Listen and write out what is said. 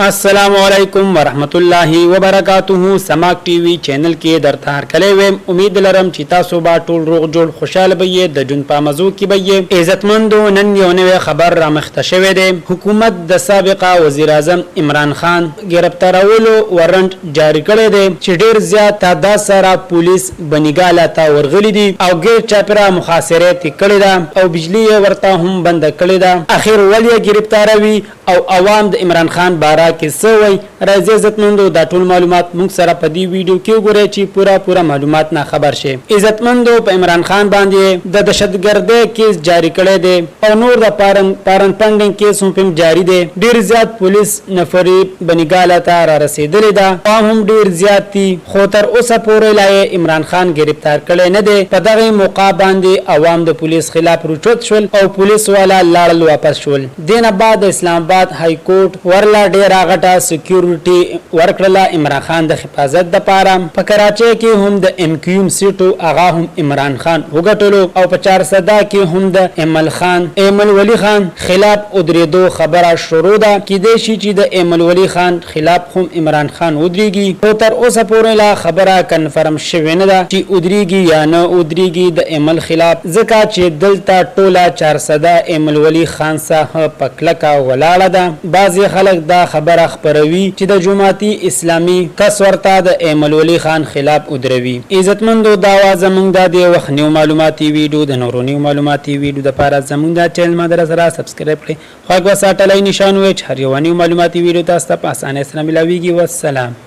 السلام علیکم ورحمت الله وبرکاتہ سماک ټي وي چینل کې درته هر کله ویم امید لرم چې تاسو به ټول روغ جوړ خوشاله بئ د جون په مزو کې بئ عزتمندو نن یو نوې خبر را مخته شوې ده حکومت د سابقه وزیر اعظم عمران خان گرفتارولو وارنټ جاری کړی دی چې ډیر زیات تعداد سره پولیس بنګاله تا ورغلي دي او غیر چاپرا محاصره کړی ده او بجلی ورته هم بند کړی ده اخر ولې گرفتاروي او عوام د عمران خان بارا کې سوي راځي عزتمندو دا ټول معلومات موږ سره په دې ویډیو کې وګورئ چې پورا معلومات نه خبر شي عزتمندو په عمران خان باندې د دهشتګردۍ کیس جاری کړی دی او نور د پارن پندنګ کیس هم جاری دی ډیر زیات پولیس نفري بنګاله ته را رسیدلې ده او هم ډیر زیات دي خو تر اوسه پورې لا عمران خان گرفتار کړی نه دی په دغه موقع باندې عوام د پولیس خلاف رچوت شول او پولیس والا لاړل واپس شول دینه بعد اسلام آباد های کورټ ورلا ډیر غټه سکیورټي ورکړه عمران خان د حفاظت د پاره په کراچۍ کې هم د ام کیو ام سیټو هغه هم عمران خان وګټلو او په 400 کې هم د ایمل ولی خان خلاف ودریدو خبره شروع ده کېدای شي چې د ایمل ولی خان خلاف هم عمران خان ودریږي او تر اوسه پورې لا خبره کنفرم شوې نه ده چې ودریږي یا نه ودریږي د ایمل خلاف ځکه چې دلته ټوله 400 ایمل ولی خان سره پکلکا ولاړه ده بعضی خلک دا خبره خبروي چې د جماعتي اسلامي کس ورته د ایمل ولی خان خلاف ودروي عزتمندو دا زمونږ د وخت نیو معلوماتي ویډیو د نورونی معلوماتي ویډیو د پاره زمونږ د چینل مدرسه سره سبسکرایب کړئ خو هغه ساتلای نشان وي چې هر یو نیو معلوماتي ویډیو تاسو ته په اسانه سره ملويږي والسلام